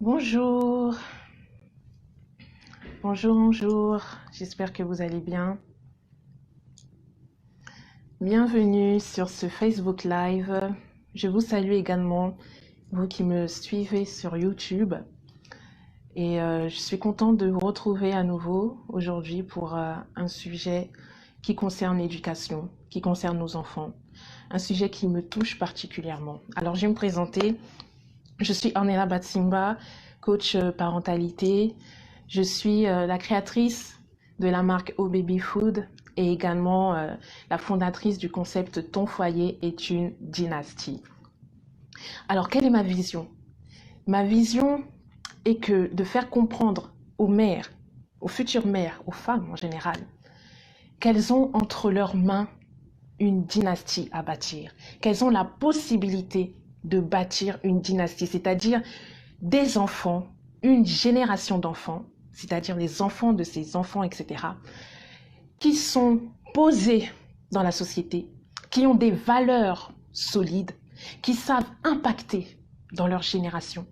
Bonjour, bonjour, j'espère que vous allez bien. Bienvenue sur ce Facebook Live. Je vous salue également, vous qui me suivez sur YouTube. Et je suis contente de vous retrouver à nouveau aujourd'hui pour un sujet qui concerne l'éducation, qui concerne nos enfants. Un sujet qui me touche particulièrement. Alors, je vais me présenter. Je suis Ornella Batsimba, coach parentalité. Je suis la créatrice de la marque Oh Baby Food et également la fondatrice du concept Ton foyer est une dynastie. Alors, quelle est ma vision? Ma vision est que de faire comprendre aux mères, aux futures mères, aux femmes en général, qu'elles ont entre leurs mains une dynastie à bâtir, qu'elles ont la possibilité de bâtir une dynastie, c'est-à-dire des enfants, une génération d'enfants, c'est-à-dire les enfants de ces enfants, etc., qui sont posés dans la société, qui ont des valeurs solides, qui savent impacter dans leur génération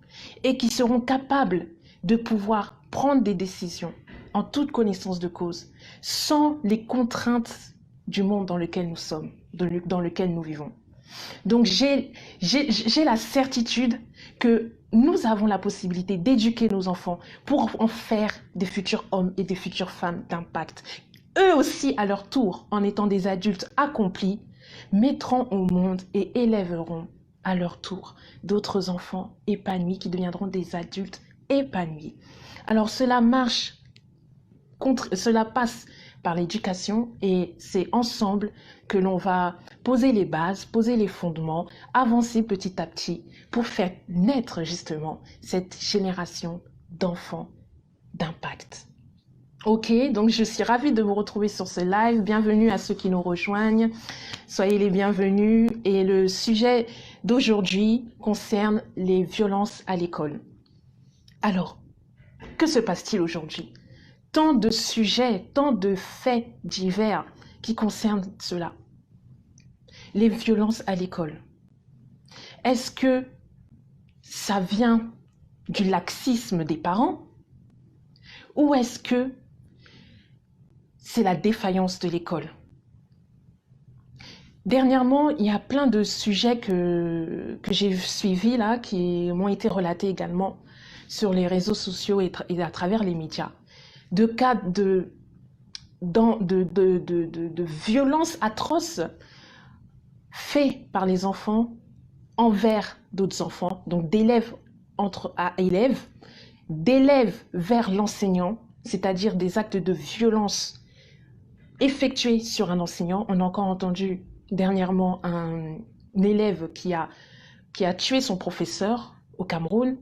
et qui seront capables de pouvoir prendre des décisions en toute connaissance de cause, sans les contraintes du monde dans lequel nous sommes, dans lequel nous vivons. Donc j'ai la certitude que nous avons la possibilité d'éduquer nos enfants pour en faire des futurs hommes et des futures femmes d'impact. Eux aussi, à leur tour, en étant des adultes accomplis, mettront au monde et élèveront à leur tour d'autres enfants épanouis qui deviendront des adultes épanouis. Alors cela passe par l'éducation et c'est ensemble que l'on va poser les bases, poser les fondements, avancer petit à petit pour faire naître justement cette génération d'enfants d'impact. Ok, donc je suis ravie de vous retrouver sur ce live. Bienvenue à ceux qui nous rejoignent. Soyez les bienvenus. Et le sujet d'aujourd'hui concerne les violences à l'école. Alors, que se passe-t-il aujourd'hui? Tant de sujets, tant de faits divers qui concernent cela. Les violences à l'école. Est-ce que ça vient du laxisme des parents? Ou est-ce que c'est la défaillance de l'école? Dernièrement, il y a plein de sujets que j'ai suivis là, qui m'ont été relatés également sur les réseaux sociaux et à travers les médias. De cas de violences atroces faits par les enfants envers d'autres enfants, donc d'élèves à élèves, d'élèves vers l'enseignant, c'est-à-dire des actes de violence effectués sur un enseignant. On a encore entendu dernièrement un élève qui a tué son professeur au Cameroun.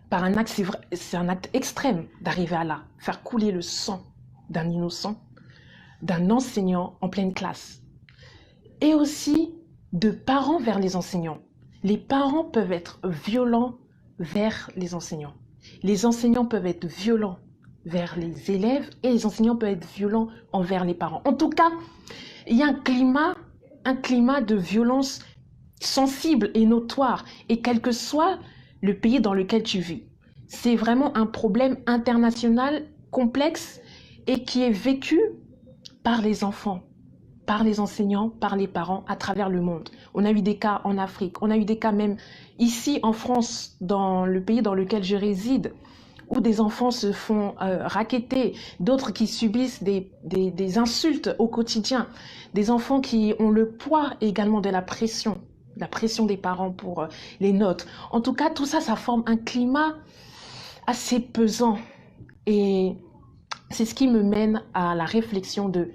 Par un acte, c'est un acte extrême d'arriver à là, faire couler le sang d'un innocent, d'un enseignant en pleine classe. Et aussi de parents vers les enseignants. Les parents peuvent être violents vers les enseignants. Les enseignants peuvent être violents vers les élèves et les enseignants peuvent être violents envers les parents. En tout cas, il y a un climat de violence sensible et notoire, et quel que soit le pays dans lequel tu vis. C'est vraiment un problème international complexe et qui est vécu par les enfants, par les enseignants, par les parents à travers le monde. On a eu des cas en Afrique, on a eu des cas même ici en France, dans le pays dans lequel je réside, où des enfants se font racketter, d'autres qui subissent des insultes au quotidien, des enfants qui ont le poids également de la pression des parents pour les notes. En tout cas, tout ça, ça forme un climat assez pesant. Et c'est ce qui me mène à la réflexion de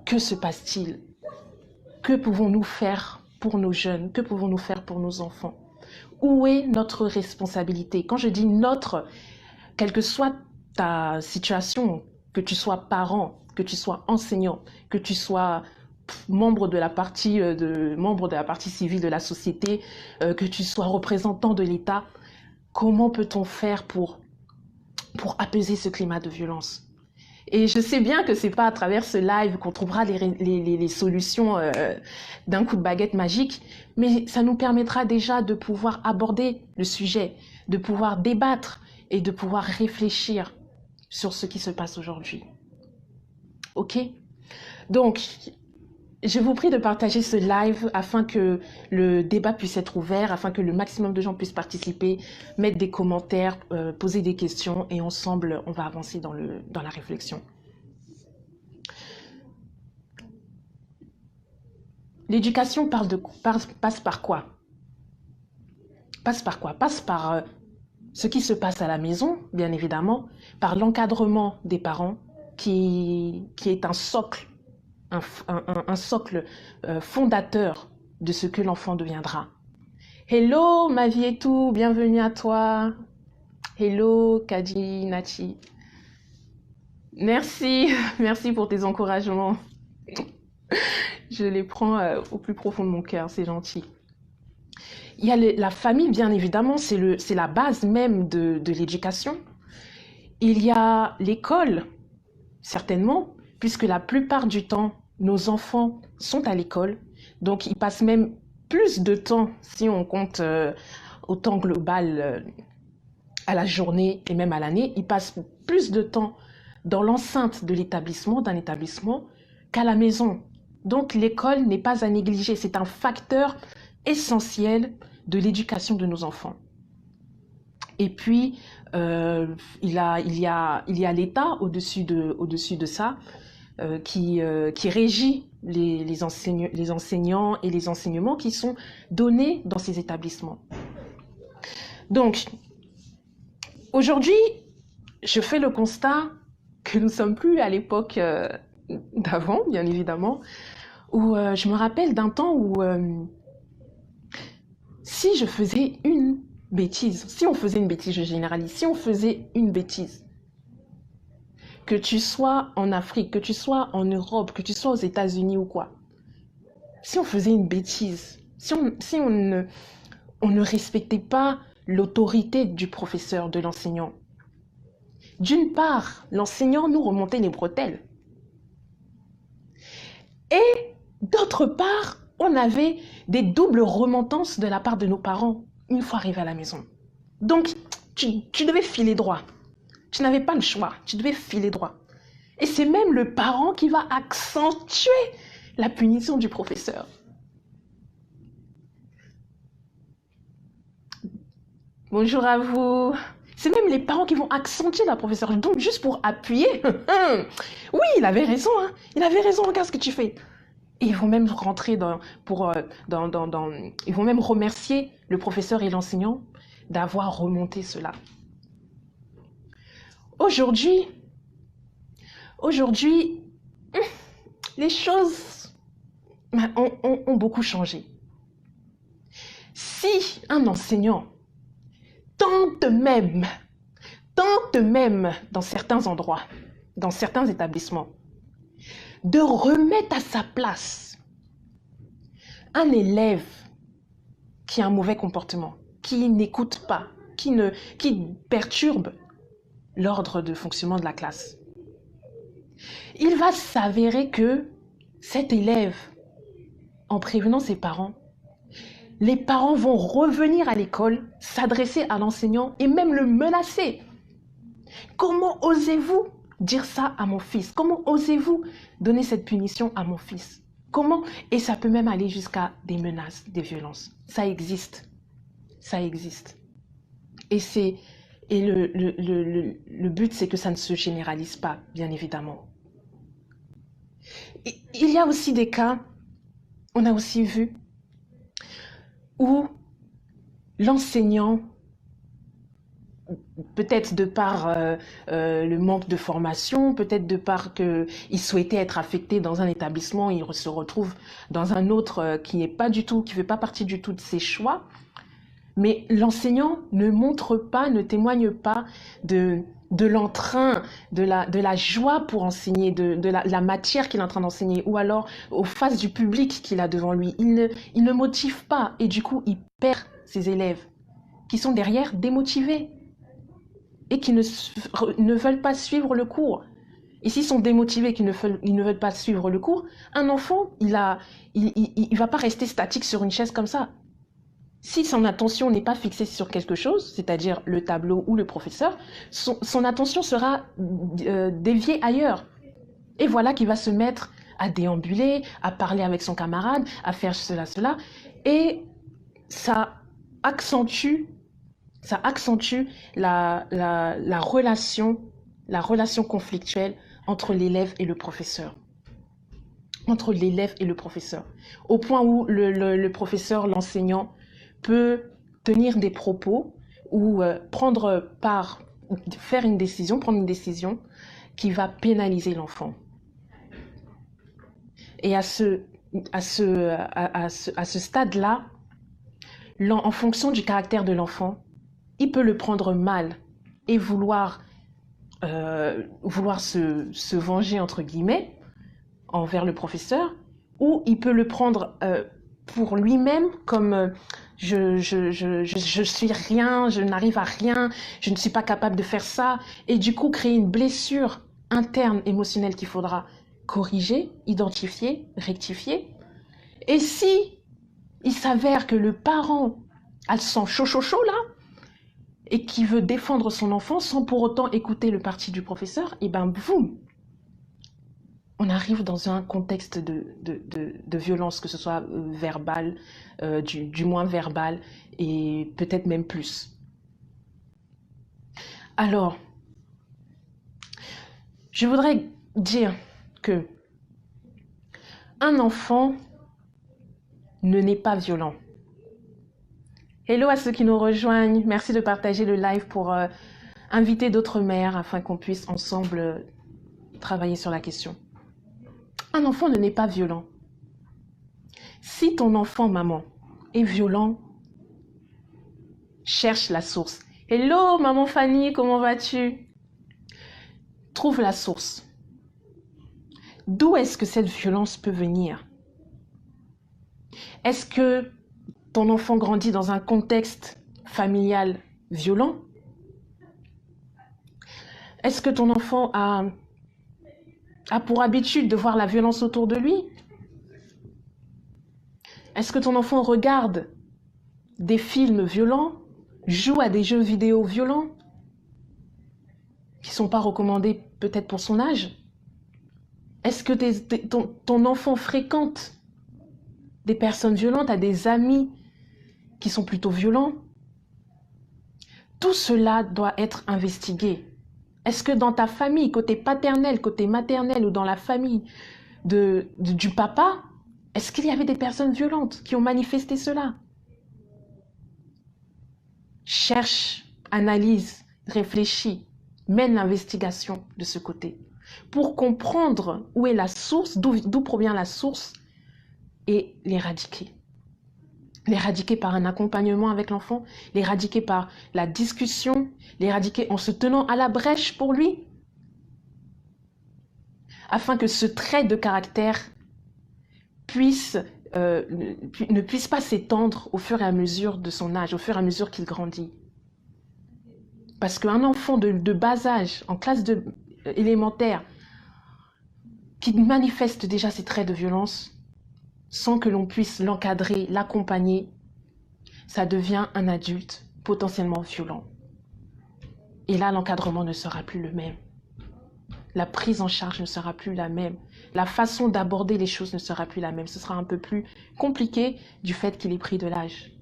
que se passe-t-il? Que pouvons-nous faire pour nos jeunes? Que pouvons-nous faire pour nos enfants? Où est notre responsabilité? Quand je dis notre, quelle que soit ta situation, que tu sois parent, que tu sois enseignant, que tu sois membre de la partie civile de la société, que tu sois représentant de l'État, comment peut-on faire pour apaiser ce climat de violence? Et je sais bien que c'est pas à travers ce live qu'on trouvera les solutions d'un coup de baguette magique, mais ça nous permettra déjà de pouvoir aborder le sujet, de pouvoir débattre et de pouvoir réfléchir sur ce qui se passe aujourd'hui. Ok? Donc, je vous prie de partager ce live afin que le débat puisse être ouvert, afin que le maximum de gens puissent participer, mettre des commentaires, poser des questions et ensemble, on va avancer dans la réflexion. L'éducation passe par quoi? Passe par quoi? Passe par ce qui se passe à la maison, bien évidemment, par l'encadrement des parents qui est un socle, un socle fondateur de ce que l'enfant deviendra. Hello, ma vie et tout, bienvenue à toi. Hello, Kadi Nachi. Merci, merci pour tes encouragements. Je les prends au plus profond de mon cœur, c'est gentil. Il y a la famille, bien évidemment, c'est la base même de l'éducation. Il y a l'école, certainement, puisque la plupart du temps, nos enfants sont à l'école. Donc, ils passent même plus de temps, si on compte au temps global, à la journée et même à l'année, ils passent plus de temps dans l'enceinte de d'un établissement, qu'à la maison. Donc, l'école n'est pas à négliger. C'est un facteur essentiel de l'éducation de nos enfants. Et puis, il y a l'État au-dessus de ça qui régit les enseignants et les enseignements qui sont donnés dans ces établissements. Donc, aujourd'hui, je fais le constat que nous ne sommes plus à l'époque d'avant, bien évidemment, où je me rappelle d'un temps où si je faisais une bêtise, si on faisait une bêtise, je généralise, si on faisait une bêtise, que tu sois en Afrique, que tu sois en Europe, que tu sois aux États-Unis ou quoi, si on faisait une bêtise, si on ne respectait pas l'autorité du professeur, de l'enseignant, d'une part, l'enseignant nous remontait les bretelles. Et d'autre part, on avait des doubles remontances de la part de nos parents une fois arrivés à la maison. Donc, tu devais filer droit. Tu n'avais pas le choix, tu devais filer droit. Et c'est même le parent qui va accentuer la punition du professeur. Bonjour à vous. C'est même les parents qui vont accentuer la professeure. Donc, juste pour appuyer. Oui, il avait raison. Hein. Il avait raison, regarde ce que tu fais. Et ils vont même rentrer ils vont même remercier le professeur et l'enseignant d'avoir remonté cela. Aujourd'hui, les choses ont beaucoup changé. Si un enseignant tente même dans certains endroits, dans certains établissements, de remettre à sa place un élève qui a un mauvais comportement, qui n'écoute pas, qui perturbe l'ordre de fonctionnement de la classe. Il va s'avérer que cet élève, en prévenant ses parents, les parents vont revenir à l'école, s'adresser à l'enseignant et même le menacer. Comment osez-vous dire ça à mon fils? Comment osez-vous donner cette punition à mon fils? Comment? Et ça peut même aller jusqu'à des menaces, des violences. Ça existe. Ça existe. Et le but, c'est que ça ne se généralise pas, bien évidemment. Et il y a aussi des cas, on a aussi vu, où l'enseignant, peut-être de par le manque de formation, peut-être de par qu'il souhaitait être affecté dans un établissement, il se retrouve dans un autre qui ne fait pas partie du tout de ses choix. Mais l'enseignant ne montre pas, ne témoigne pas de l'entrain, de la joie pour enseigner, de la matière qu'il est en train d'enseigner, ou alors aux faces du public qu'il a devant lui. Il ne motive pas et du coup, il perd ses élèves qui sont derrière démotivés et qui ne veulent pas suivre le cours. Et s'ils sont démotivés et qu'ils ne veulent pas suivre le cours, un enfant, il va pas rester statique sur une chaise comme ça. Si son attention n'est pas fixée sur quelque chose, c'est-à-dire le tableau ou le professeur, son attention sera déviée ailleurs. Et voilà qu'il va se mettre à déambuler, à parler avec son camarade, à faire cela. Et ça accentue la relation conflictuelle entre l'élève et le professeur. Entre l'élève et le professeur. Au point où le professeur, l'enseignant, peut tenir des propos ou prendre une décision qui va pénaliser l'enfant. Et à ce stade-là, en fonction du caractère de l'enfant, il peut le prendre mal et vouloir se venger, entre guillemets, envers le professeur, ou il peut le prendre pour lui-même comme je suis rien, je n'arrive à rien, je ne suis pas capable de faire ça, et du coup créer une blessure interne émotionnelle qu'il faudra corriger, identifier, rectifier. Et si il s'avère que le parent a le sang chaud là, et qui veut défendre son enfant sans pour autant écouter le parti du professeur, et ben boum, on arrive dans un contexte de violence, que ce soit verbal, du moins verbal, et peut-être même plus. Alors, je voudrais dire que un enfant ne naît pas violent. Hello à ceux qui nous rejoignent, merci de partager le live pour inviter d'autres mères afin qu'on puisse ensemble travailler sur la question. Un enfant ne naît pas violent. Si ton enfant, maman, est violent, cherche la source. Hello, maman Fanny, comment vas-tu? Trouve la source. D'où est-ce que cette violence peut venir? Est-ce que ton enfant grandit dans un contexte familial violent? Est-ce que ton enfant a pour habitude de voir la violence autour de lui? Est-ce que ton enfant regarde des films violents, joue à des jeux vidéo violents qui ne sont pas recommandés peut-être pour son âge? Est-ce que ton enfant fréquente des personnes violentes, a des amis qui sont plutôt violents? Tout cela doit être investigué. Est-ce que dans ta famille, côté paternel, côté maternel, ou dans la famille du papa, est-ce qu'il y avait des personnes violentes qui ont manifesté cela? Cherche, analyse, réfléchis, mène l'investigation de ce côté pour comprendre où est la source, d'où provient la source, et l'éradiquer. L'éradiquer par un accompagnement avec l'enfant, l'éradiquer par la discussion, l'éradiquer en se tenant à la brèche pour lui, afin que ce trait de caractère ne puisse pas s'étendre au fur et à mesure de son âge, au fur et à mesure qu'il grandit. Parce qu'un enfant de bas âge, en classe élémentaire, qui manifeste déjà ces traits de violence, sans que l'on puisse l'encadrer, l'accompagner, ça devient un adulte potentiellement violent. Et là, l'encadrement ne sera plus le même. La prise en charge ne sera plus la même. La façon d'aborder les choses ne sera plus la même. Ce sera un peu plus compliqué du fait qu'il ait pris de l'âge.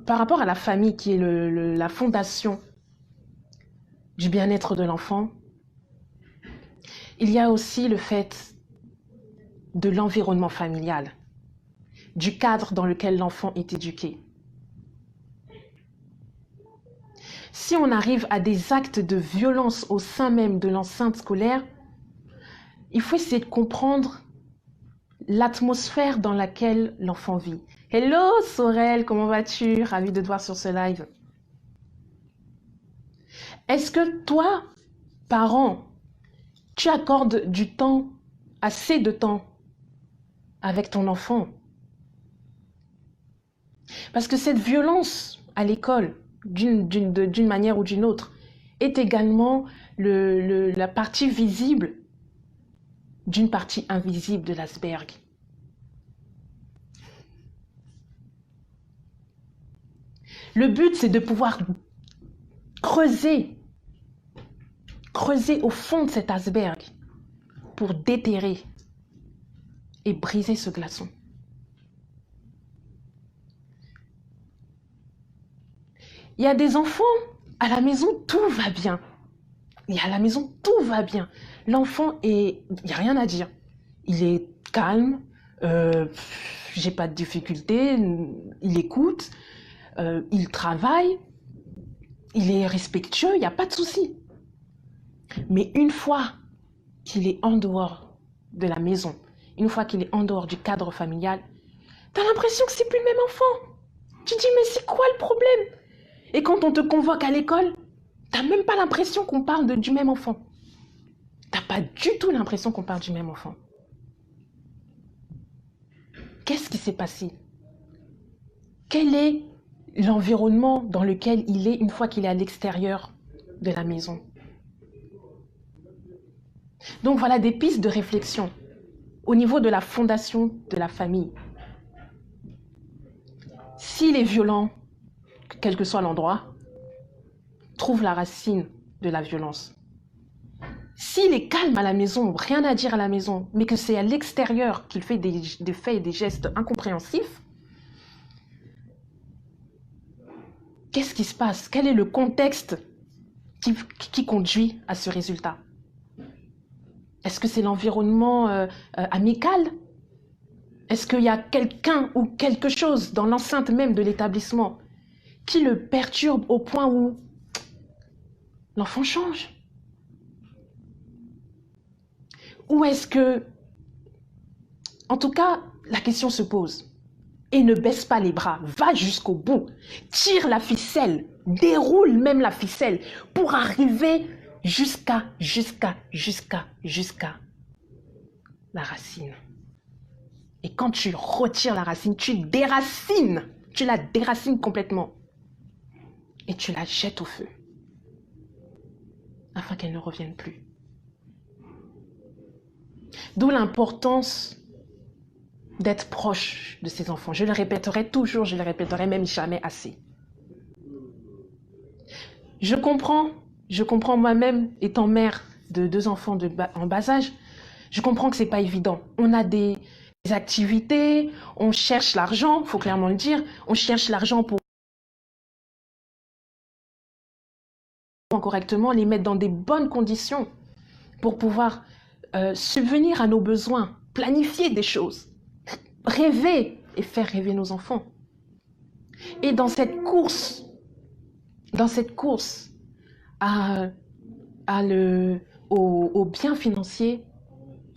Par rapport à la famille qui est la fondation du bien-être de l'enfant, il y a aussi le fait de l'environnement familial, du cadre dans lequel l'enfant est éduqué. Si on arrive à des actes de violence au sein même de l'enceinte scolaire, il faut essayer de comprendre l'atmosphère dans laquelle l'enfant vit. Hello Sorel, comment vas-tu? Ravie de te voir sur ce live. Est-ce que toi, parent, tu accordes du temps, assez de temps avec ton enfant? Parce que cette violence à l'école, d'une manière ou d'une autre, est également la partie visible d'une partie invisible de l'iceberg. Le but, c'est de pouvoir creuser au fond de cet iceberg pour déterrer et briser ce glaçon. Il y a des enfants, à la maison, tout va bien. À la maison, tout va bien. L'enfant, il n'y a rien à dire. Il est calme, j'ai pas de difficulté, il écoute, il travaille, il est respectueux, il n'y a pas de souci. Mais une fois qu'il est en dehors de la maison, une fois qu'il est en dehors du cadre familial, tu as l'impression que c'est plus le même enfant. Tu dis, mais c'est quoi le problème? Et quand on te convoque à l'école, tu n'as même pas l'impression qu'on parle du même enfant. Tu n'as pas du tout l'impression qu'on parle du même enfant. Qu'est-ce qui s'est passé? Quel est l'environnement dans lequel il est une fois qu'il est à l'extérieur de la maison? Donc voilà des pistes de réflexion au niveau de la fondation de la famille. S'il est violent, quel que soit l'endroit, trouve la racine de la violence. S'il est calme à la maison, rien à dire à la maison, mais que c'est à l'extérieur qu'il fait des faits et des gestes incompréhensifs, qu'est-ce qui se passe? Quel est le contexte qui conduit à ce résultat? Est-ce que c'est l'environnement amical? Est-ce qu'il y a quelqu'un ou quelque chose dans l'enceinte même de l'établissement qui le perturbe au point où l'enfant change? Ou est-ce que, en tout cas, la question se pose. Et ne baisse pas les bras, va jusqu'au bout, tire la ficelle, déroule même la ficelle pour arriver jusqu'à la racine. Et quand tu retires la racine, tu la déracines complètement. Et tu la jettes au feu, afin qu'elle ne revienne plus. D'où l'importance d'être proche de ses enfants. Je le répéterai toujours, je le répéterai même jamais assez. Je comprends moi-même, étant mère de 2 enfants en bas âge, je comprends que c'est pas évident. On a des activités, on cherche l'argent, il faut clairement le dire, on cherche l'argent pour correctement, les mettre dans des bonnes conditions pour pouvoir subvenir à nos besoins, planifier des choses, rêver et faire rêver nos enfants. Et dans cette course au bien financier,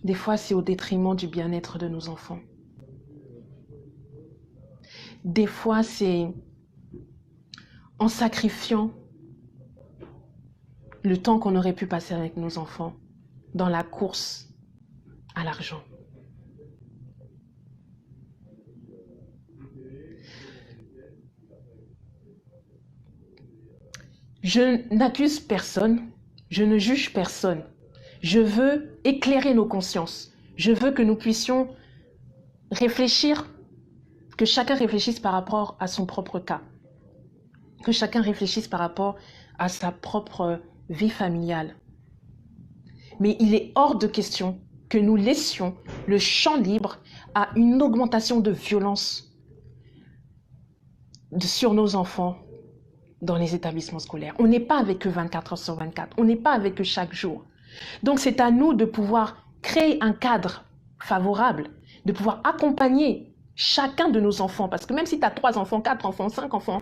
des fois c'est au détriment du bien-être de nos enfants. Des fois c'est en sacrifiant le temps qu'on aurait pu passer avec nos enfants dans la course à l'argent. Je n'accuse personne, je ne juge personne. Je veux éclairer nos consciences. Je veux que nous puissions réfléchir, que chacun réfléchisse par rapport à son propre cas. Que chacun réfléchisse par rapport à sa propre vie familiale. Mais il est hors de question que nous laissions le champ libre à une augmentation de violence sur nos enfants dans les établissements scolaires. On n'est pas avec eux 24 heures sur 24, on n'est pas avec eux chaque jour. Donc c'est à nous de pouvoir créer un cadre favorable, de pouvoir accompagner chacun de nos enfants, parce que même si tu as 3 enfants, 4 enfants, 5 enfants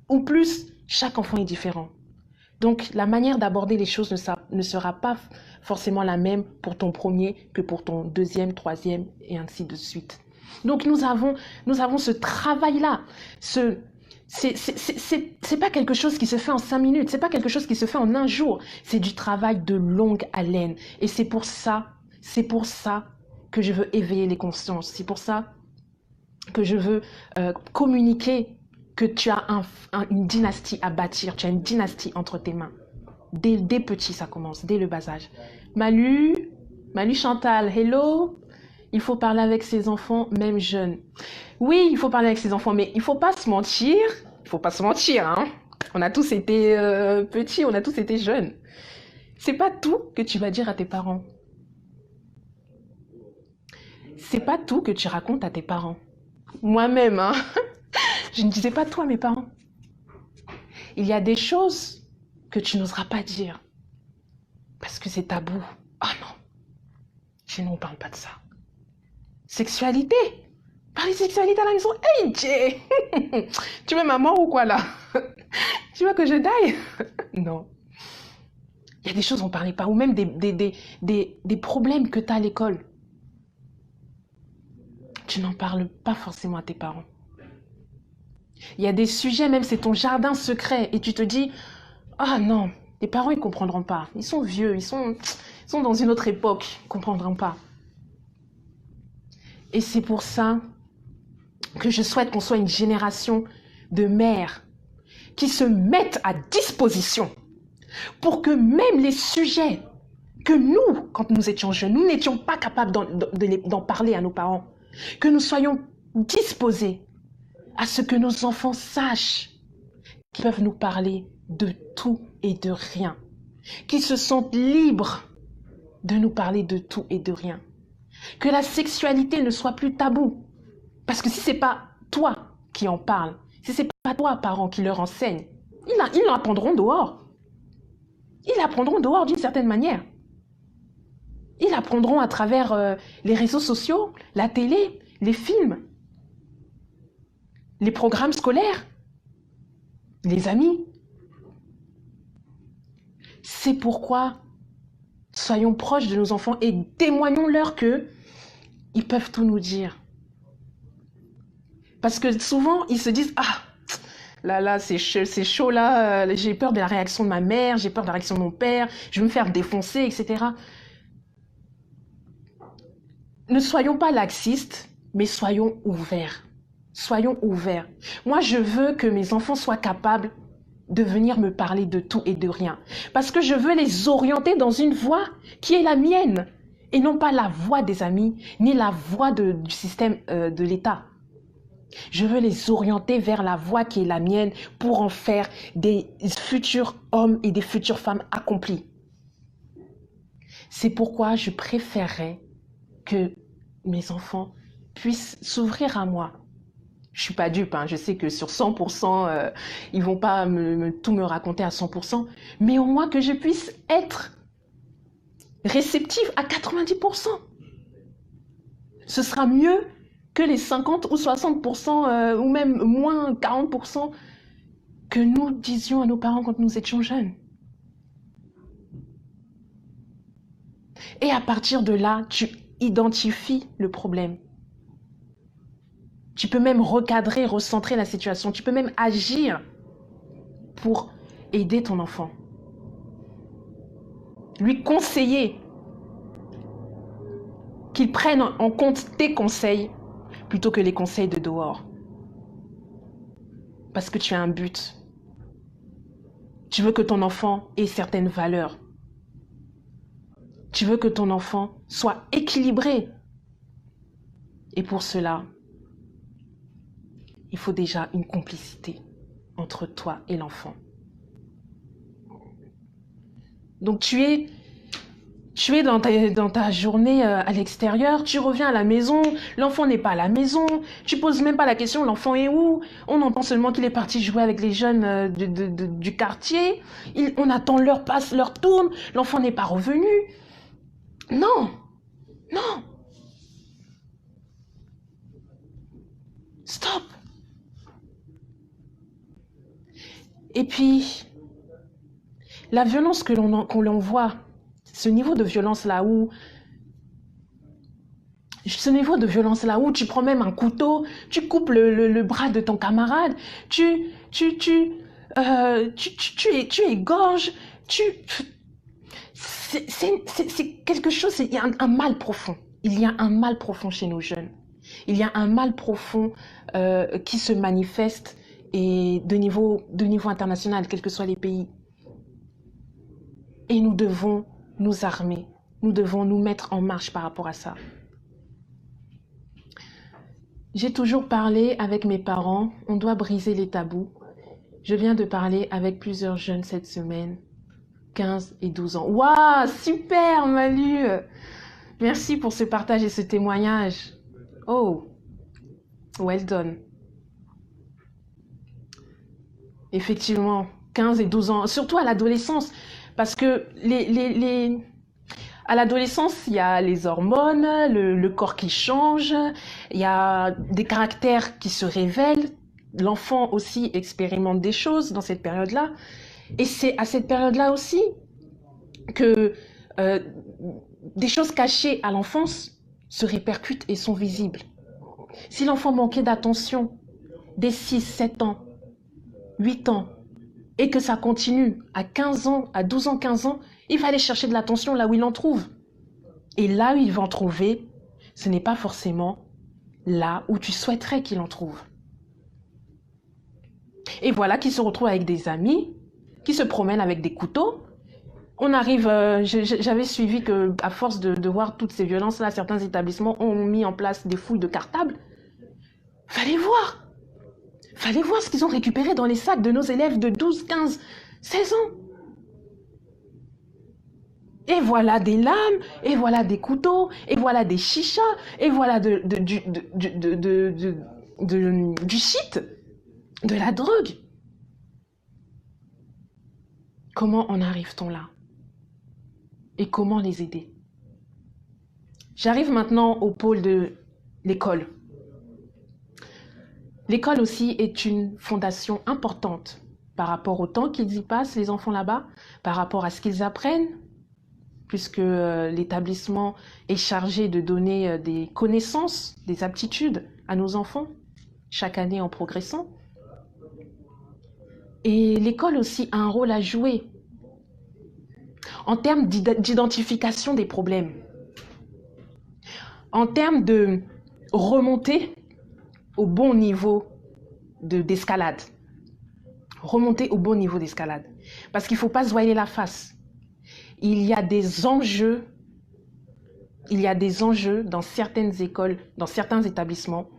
ou plus, chaque enfant est différent. Donc la manière d'aborder les choses ne sera pas forcément la même pour ton premier que pour ton deuxième, troisième et ainsi de suite. Donc nous avons ce travail-là, c'est pas quelque chose qui se fait en 5 minutes, c'est pas quelque chose qui se fait en un jour, c'est du travail de longue haleine. Et c'est pour ça que je veux éveiller les consciences, c'est pour ça que je veux communiquer que tu as une dynastie à bâtir, tu as une dynastie entre tes mains. Dès petit, ça commence, dès le bas âge. Malu Chantal, hello. Il faut parler avec ses enfants, même jeunes. Oui, il faut parler avec ses enfants, mais il faut pas se mentir. Il faut pas se mentir, hein. On a tous été petits, on a tous été jeunes. C'est pas tout que tu vas dire à tes parents. C'est pas tout que tu racontes à tes parents. Moi-même, hein, je ne disais pas tout à mes parents. Il y a des choses que tu n'oseras pas dire parce que c'est tabou. Ah non, chez nous on parle pas de ça. Sexualité. Parler sexualité à la maison. Hey Jay, tu veux ma mort ou quoi là? Tu veux que je daille? Non. Il y a des choses on parlait pas, ou même des problèmes que tu as à l'école. Tu n'en parles pas forcément à tes parents. Il y a des sujets, même c'est ton jardin secret, et tu te dis, ah non, les parents ils comprendront pas. Ils sont vieux, ils sont dans une autre époque, ils comprendront pas. Et c'est pour ça que je souhaite qu'on soit une génération de mères qui se mettent à disposition pour que même les sujets que nous, quand nous étions jeunes, nous n'étions pas capables d'en parler à nos parents, que nous soyons disposés à ce que nos enfants sachent qu'ils peuvent nous parler de tout et de rien, qu'ils se sentent libres de nous parler de tout et de rien, que la sexualité ne soit plus tabou, parce que si c'est pas toi qui en parles, si c'est pas toi, parent, qui leur enseigne, ils l'apprendront dehors. Ils l'apprendront dehors d'une certaine manière. Ils l'apprendront à travers les réseaux sociaux, la télé, les films, les programmes scolaires, les amis. C'est pourquoi soyons proches de nos enfants et témoignons-leur que ils peuvent tout nous dire. Parce que souvent, ils se disent « Ah, là, c'est chaud, là, j'ai peur de la réaction de ma mère, j'ai peur de la réaction de mon père, je vais me faire défoncer, etc. » Ne soyons pas laxistes, mais soyons ouverts. Soyons ouverts. Moi, je veux que mes enfants soient capables de venir me parler de tout et de rien. Parce que je veux les orienter dans une voie qui est la mienne. Et non pas la voie des amis, ni la voie du système de l'État. Je veux les orienter vers la voie qui est la mienne pour en faire des futurs hommes et des futures femmes accomplis. C'est pourquoi je préférerais que mes enfants puissent s'ouvrir à moi. Je suis pas dupe, hein. Je sais que sur 100%, ils vont pas tout me raconter à 100%, mais au moins que je puisse être réceptive à 90%. Ce sera mieux que les 50 ou 60%, ou même moins 40% que nous disions à nos parents quand nous étions jeunes. Et à partir de là, tu identifies le problème. Tu peux même recadrer, recentrer la situation. Tu peux même agir pour aider ton enfant. Lui conseiller qu'il prenne en compte tes conseils plutôt que les conseils de dehors. Parce que tu as un but. Tu veux que ton enfant ait certaines valeurs. Tu veux que ton enfant soit équilibré. Et pour cela, il faut déjà une complicité entre toi et l'enfant. Donc tu es dans ta journée à l'extérieur, tu reviens à la maison, l'enfant n'est pas à la maison, tu poses même pas la question l'enfant est où, on entend seulement qu'il est parti jouer avec les jeunes du quartier, on attend l'heure passe, l'heure tourne, l'enfant n'est pas revenu. Non, non. Stop. Et puis, la violence qu'on l'envoie, ce niveau de violence-là où tu prends même un couteau, tu coupes le bras de ton camarade, tu égorges, c'est quelque chose, il y a un mal profond. Il y a un mal profond chez nos jeunes. Il y a un mal profond qui se manifeste et de niveau international, quels que soient les pays. Et nous devons nous armer. Nous devons nous mettre en marche par rapport à ça. J'ai toujours parlé avec mes parents, on doit briser les tabous. Je viens de parler avec plusieurs jeunes cette semaine, 15 et 12 ans. Waouh, super Malu! Merci pour ce partage et ce témoignage. Oh, well done. Effectivement, 15 et 12 ans, surtout à l'adolescence, parce que à l'adolescence, il y a les hormones, le corps qui change, il y a des caractères qui se révèlent. L'enfant aussi expérimente des choses dans cette période-là. Et c'est à cette période-là aussi que des choses cachées à l'enfance se répercutent et sont visibles. Si l'enfant manquait d'attention dès 6, 7 ans, 8 ans, et que ça continue à 15 ans, à 12 ans, 15 ans, il va aller chercher de l'attention là où il en trouve. Et là où il va en trouver, ce n'est pas forcément là où tu souhaiterais qu'il en trouve. Et voilà qu'il se retrouve avec des amis, qui se promènent avec des couteaux. On arrive, j'avais suivi que, à force de voir toutes ces violences-là, certains établissements ont mis en place des fouilles de cartables. Fallait voir ce qu'ils ont récupéré dans les sacs de nos élèves de 12, 15, 16 ans. Et voilà des lames, et voilà des couteaux, et voilà des chichas, et voilà du shit, de la drogue. Comment en arrive-t-on là? Et comment les aider? J'arrive maintenant au pôle de l'école. L'école aussi est une fondation importante par rapport au temps qu'ils y passent, les enfants là-bas, par rapport à ce qu'ils apprennent, puisque l'établissement est chargé de donner des connaissances, des aptitudes à nos enfants, chaque année en progressant. Et l'école aussi a un rôle à jouer en termes d'identification des problèmes, en termes de remonter au bon niveau d'escalade. Remonter au bon niveau d'escalade. Parce qu'il ne faut pas se voiler la face. Il y a des enjeux dans certaines écoles, dans certains établissements,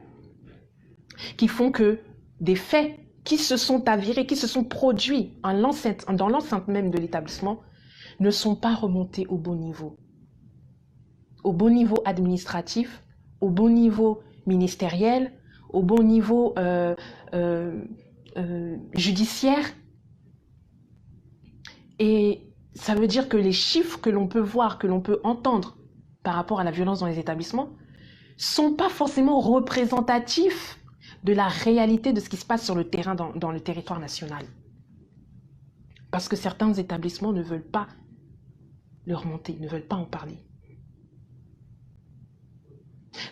qui font que des faits qui se sont avérés, qui se sont produits dans l'enceinte même de l'établissement, ne sont pas remontés au bon niveau. Au bon niveau administratif, au bon niveau ministériel, au bon niveau judiciaire. Et ça veut dire que les chiffres que l'on peut voir, que l'on peut entendre par rapport à la violence dans les établissements, sont pas forcément représentatifs de la réalité de ce qui se passe sur le terrain dans le territoire national. Parce que certains établissements ne veulent pas le remonter, ne veulent pas en parler.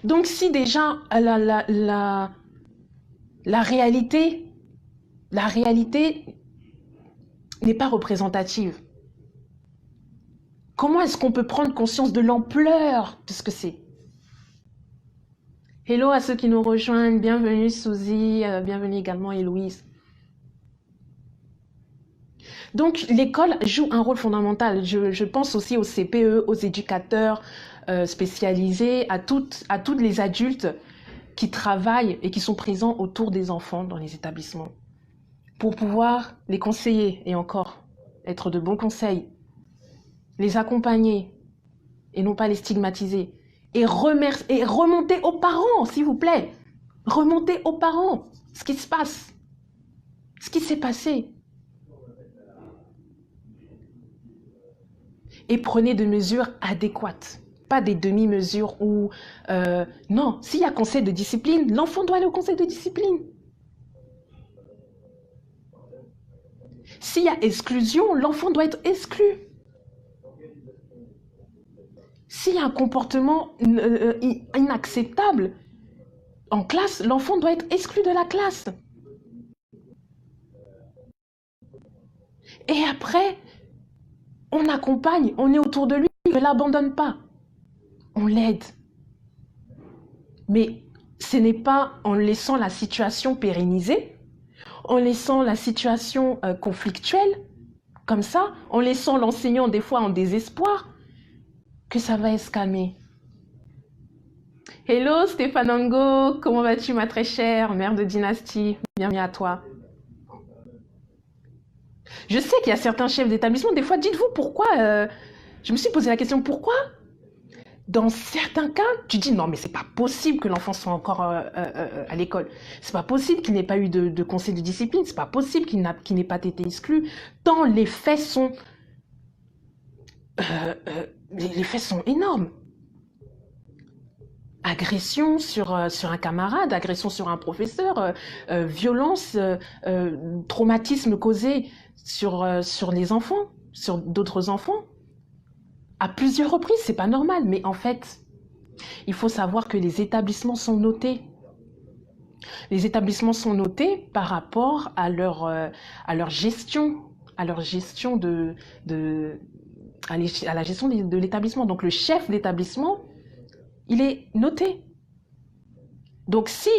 Donc si déjà la réalité n'est pas représentative, comment est-ce qu'on peut prendre conscience de l'ampleur de ce que c'est? Hello à ceux qui nous rejoignent, bienvenue Suzy, bienvenue également Héloïse. Donc l'école joue un rôle fondamental. Je pense aussi aux CPE, aux éducateurs spécialisés, à toutes les adultes qui travaillent et qui sont présents autour des enfants dans les établissements pour pouvoir les conseiller et encore être de bons conseils, les accompagner et non pas les stigmatiser et remonter aux parents, s'il vous plaît. Remonter aux parents ce qui se passe, ce qui s'est passé. Et prenez des mesures adéquates, pas des demi-mesures où... non, s'il y a conseil de discipline, l'enfant doit aller au conseil de discipline. S'il y a exclusion, l'enfant doit être exclu. S'il y a un comportement inacceptable en classe, l'enfant doit être exclu de la classe. Et après, on accompagne, on est autour de lui, on ne l'abandonne pas. On l'aide. Mais ce n'est pas en laissant la situation pérenniser, en laissant la situation conflictuelle, comme ça, en laissant l'enseignant des fois en désespoir, que ça va se calmer. Hello Stéphanango, comment vas-tu ma très chère mère de dynastie? Bienvenue à toi. Je sais qu'il y a certains chefs d'établissement, des fois, dites-vous pourquoi, je me suis posé la question, pourquoi dans certains cas, tu dis non mais c'est pas possible que l'enfant soit encore à l'école. C'est pas possible qu'il n'ait pas eu de conseil de discipline, c'est pas possible qu'il n'ait pas été exclu, tant les faits sont... les faits sont énormes. Agression sur un camarade, agression sur un professeur, violence, traumatisme causé sur les enfants, sur d'autres enfants. À plusieurs reprises, c'est pas normal, mais en fait, il faut savoir que les établissements sont notés. Les établissements sont notés par rapport à leur gestion, à la gestion de l'établissement. Donc le chef d'établissement, il est noté. Donc si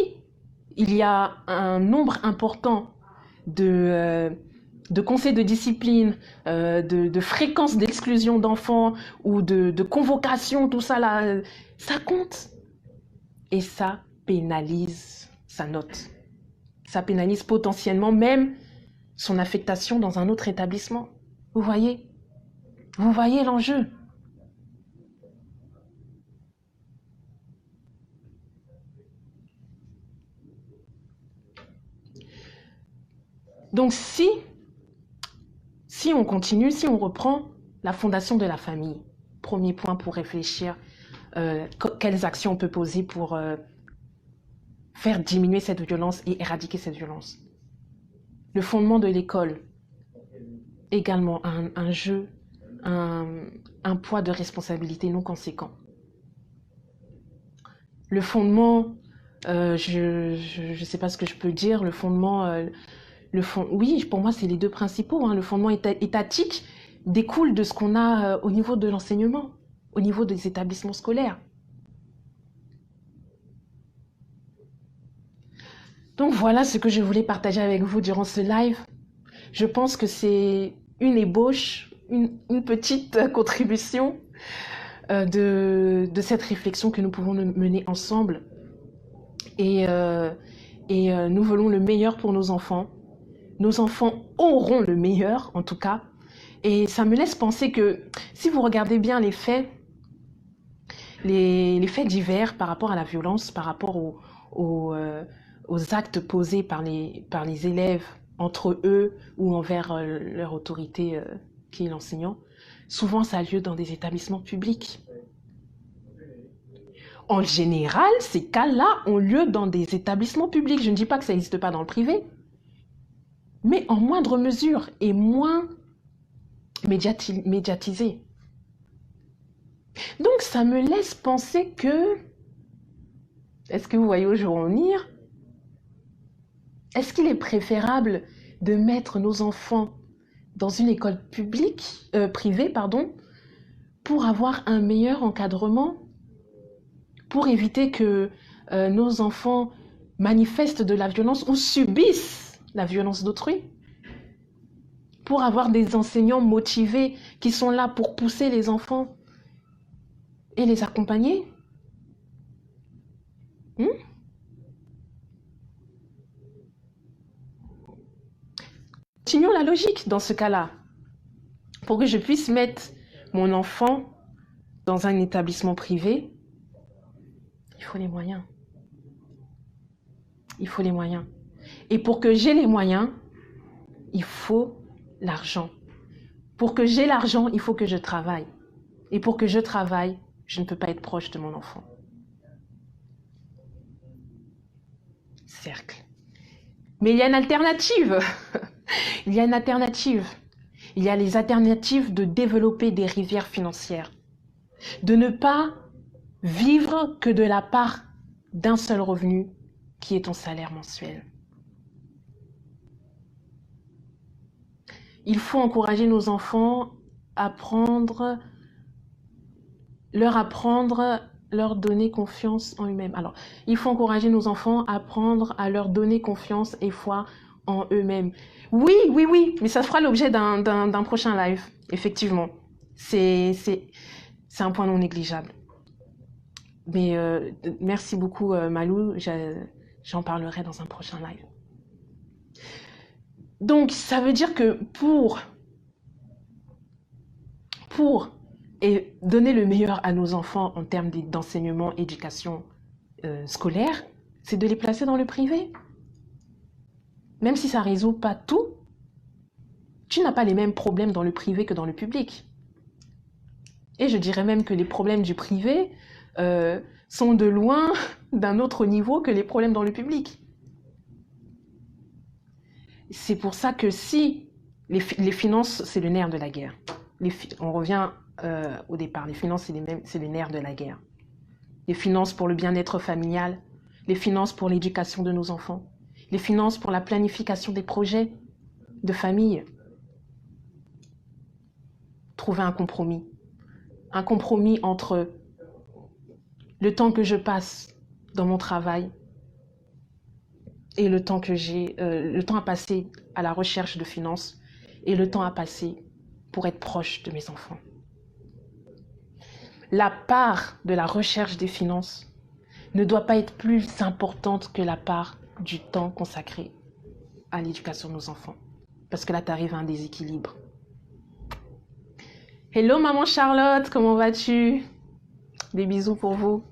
il y a un nombre important de conseils de discipline, de fréquence d'exclusion d'enfants ou de convocation, tout ça là, ça compte. Et ça pénalise sa note. Ça pénalise potentiellement même son affectation dans un autre établissement. Vous voyez? Vous voyez l'enjeu? Donc si on continue, si on reprend la fondation de la famille, premier point pour réfléchir, quelles actions on peut poser pour faire diminuer cette violence et éradiquer cette violence. Le fondement de l'école, également un jeu, un poids de responsabilité non conséquent. Le fondement, je ne sais pas ce que je peux dire, le fondement... oui, pour moi, c'est les deux principaux. Hein. Le fondement étatique découle de ce qu'on a au niveau de l'enseignement, au niveau des établissements scolaires. Donc voilà ce que je voulais partager avec vous durant ce live. Je pense que c'est une ébauche, une petite contribution de cette réflexion que nous pouvons mener ensemble. Et nous voulons le meilleur pour nos enfants. Nos enfants auront le meilleur, en tout cas. Et ça me laisse penser que, si vous regardez bien les faits divers par rapport à la violence, par rapport aux actes posés par les élèves entre eux ou envers leur autorité qui est l'enseignant, souvent ça a lieu dans des établissements publics. En général, ces cas-là ont lieu dans des établissements publics. Je ne dis pas que ça n'existe pas dans le privé, mais en moindre mesure et moins médiatisé. Donc ça me laisse penser que, est-ce que vous voyez où je veux en venir? Est-ce qu'il est préférable de mettre nos enfants dans une école privée, pour avoir un meilleur encadrement, pour éviter que nos enfants manifestent de la violence ou subissent la violence d'autrui, pour avoir des enseignants motivés qui sont là pour pousser les enfants et les accompagner? Continuons la logique dans ce cas-là. Pour que je puisse mettre mon enfant dans un établissement privé, il faut les moyens. Il faut les moyens. Et pour que j'ai les moyens, il faut l'argent. Pour que j'ai l'argent, il faut que je travaille. Et pour que je travaille, je ne peux pas être proche de mon enfant. Cercle. Mais il y a une alternative. Il y a une alternative. Il y a les alternatives de développer des rivières financières. De ne pas vivre que de la part d'un seul revenu qui est ton salaire mensuel. Il faut encourager nos enfants à leur donner confiance en eux-mêmes. Alors, il faut encourager nos enfants à apprendre à leur donner confiance et foi en eux-mêmes. Oui, oui, oui, mais ça fera l'objet d'un prochain live, effectivement. C'est un point non négligeable. Mais merci beaucoup, Malou. J'en parlerai dans un prochain live. Donc, ça veut dire que pour et donner le meilleur à nos enfants en termes d'enseignement, éducation scolaire, c'est de les placer dans le privé. Même si ça ne résout pas tout, tu n'as pas les mêmes problèmes dans le privé que dans le public. Et je dirais même que les problèmes du privé sont de loin d'un autre niveau que les problèmes dans le public. C'est pour ça que si les finances, c'est le nerf de la guerre. On revient au départ, les finances, c'est le nerf de la guerre. Les finances pour le bien-être familial, les finances pour l'éducation de nos enfants, les finances pour la planification des projets de famille. Trouver un compromis. Un compromis entre le temps que je passe dans mon travail et le temps à passer à la recherche de finances et le temps à passer pour être proche de mes enfants. La part de la recherche des finances ne doit pas être plus importante que la part du temps consacré à l'éducation de nos enfants. Parce que là, tu arrives à un déséquilibre. Hello maman Charlotte, comment vas-tu? Des bisous pour vous.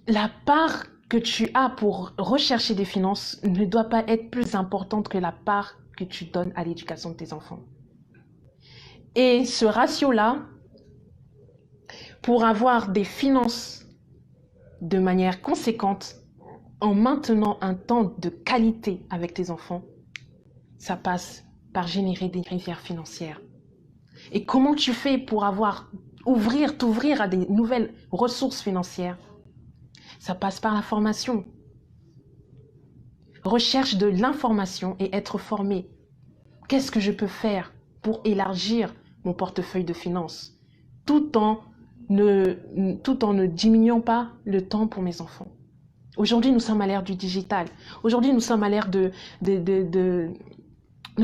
La part que tu as pour rechercher des finances ne doit pas être plus importante que la part que tu donnes à l'éducation de tes enfants. Et ce ratio-là, pour avoir des finances de manière conséquente, en maintenant un temps de qualité avec tes enfants, ça passe par générer des rivières financières. Et comment tu fais pour t'ouvrir à des nouvelles ressources financières? Ça passe par la formation. Recherche de l'information et être formé. Qu'est-ce que je peux faire pour élargir mon portefeuille de finances tout en ne diminuant pas le temps pour mes enfants? Aujourd'hui, nous sommes à l'ère du digital. Aujourd'hui, nous sommes à l'ère de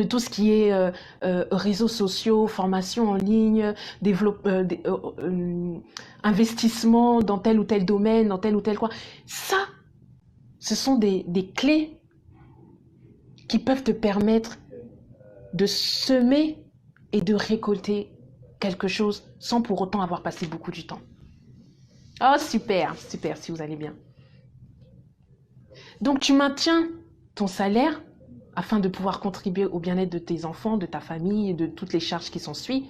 tout ce qui est réseaux sociaux, formation en ligne, investissement dans tel ou tel domaine, dans tel ou tel quoi. Ça, ce sont des clés qui peuvent te permettre de semer et de récolter quelque chose sans pour autant avoir passé beaucoup du temps. Oh, super, super, si vous allez bien. Donc, tu maintiens ton salaire afin de pouvoir contribuer au bien-être de tes enfants, de ta famille et de toutes les charges qui s'ensuivent.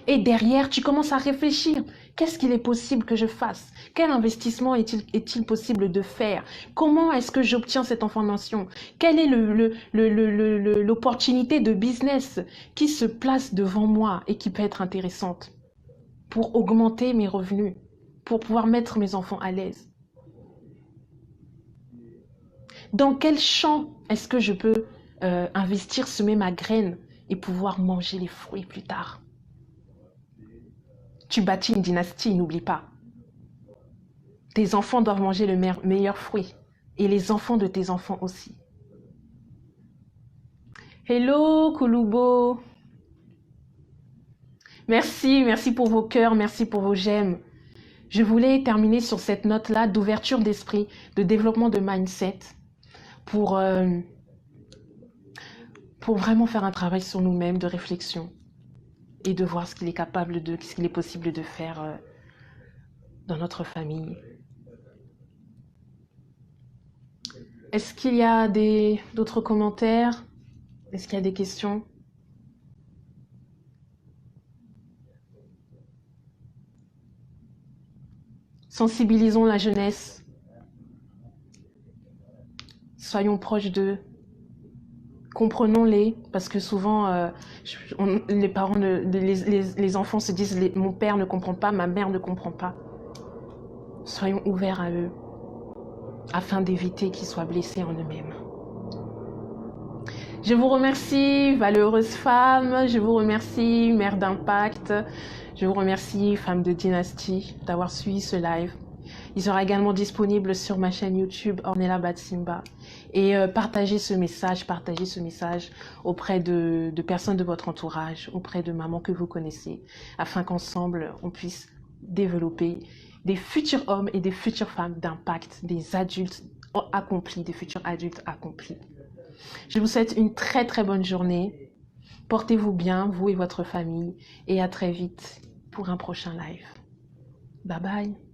Et derrière, tu commences à réfléchir. Qu'est-ce qu'il est possible que je fasse? Quel investissement est-il possible de faire? Comment est-ce que j'obtiens cette information? Quelle est l'opportunité de business qui se place devant moi et qui peut être intéressante pour augmenter mes revenus, pour pouvoir mettre mes enfants à l'aise? Dans quel champ est-ce que je peux investir, semer ma graine et pouvoir manger les fruits plus tard? Tu bâtis une dynastie, n'oublie pas. Tes enfants doivent manger le meilleur fruit et les enfants de tes enfants aussi. Hello Kouloubo. Merci, merci pour vos cœurs, merci pour vos j'aime. Je voulais terminer sur cette note-là d'ouverture d'esprit, de développement de mindset pour vraiment faire un travail sur nous-mêmes, de réflexion et de voir ce qu'il est possible de faire dans notre famille. Est-ce qu'il y a d'autres commentaires? Est-ce qu'il y a des questions? Sensibilisons la jeunesse. Soyons proches d'eux. Comprenons-les, parce que souvent, les parents, les enfants se disent « mon père ne comprend pas, ma mère ne comprend pas ». Soyons ouverts à eux, afin d'éviter qu'ils soient blessés en eux-mêmes. Je vous remercie, valeureuse femme, je vous remercie, mère d'impact, je vous remercie, femme de dynastie, d'avoir suivi ce live. Il sera également disponible sur ma chaîne YouTube Ornella Batsimba. Et partagez ce message auprès de personnes de votre entourage, auprès de mamans que vous connaissez, afin qu'ensemble, on puisse développer des futurs hommes et des futures femmes d'impact, des adultes accomplis, des futurs adultes accomplis. Je vous souhaite une très très bonne journée. Portez-vous bien, vous et votre famille, et à très vite pour un prochain live. Bye bye.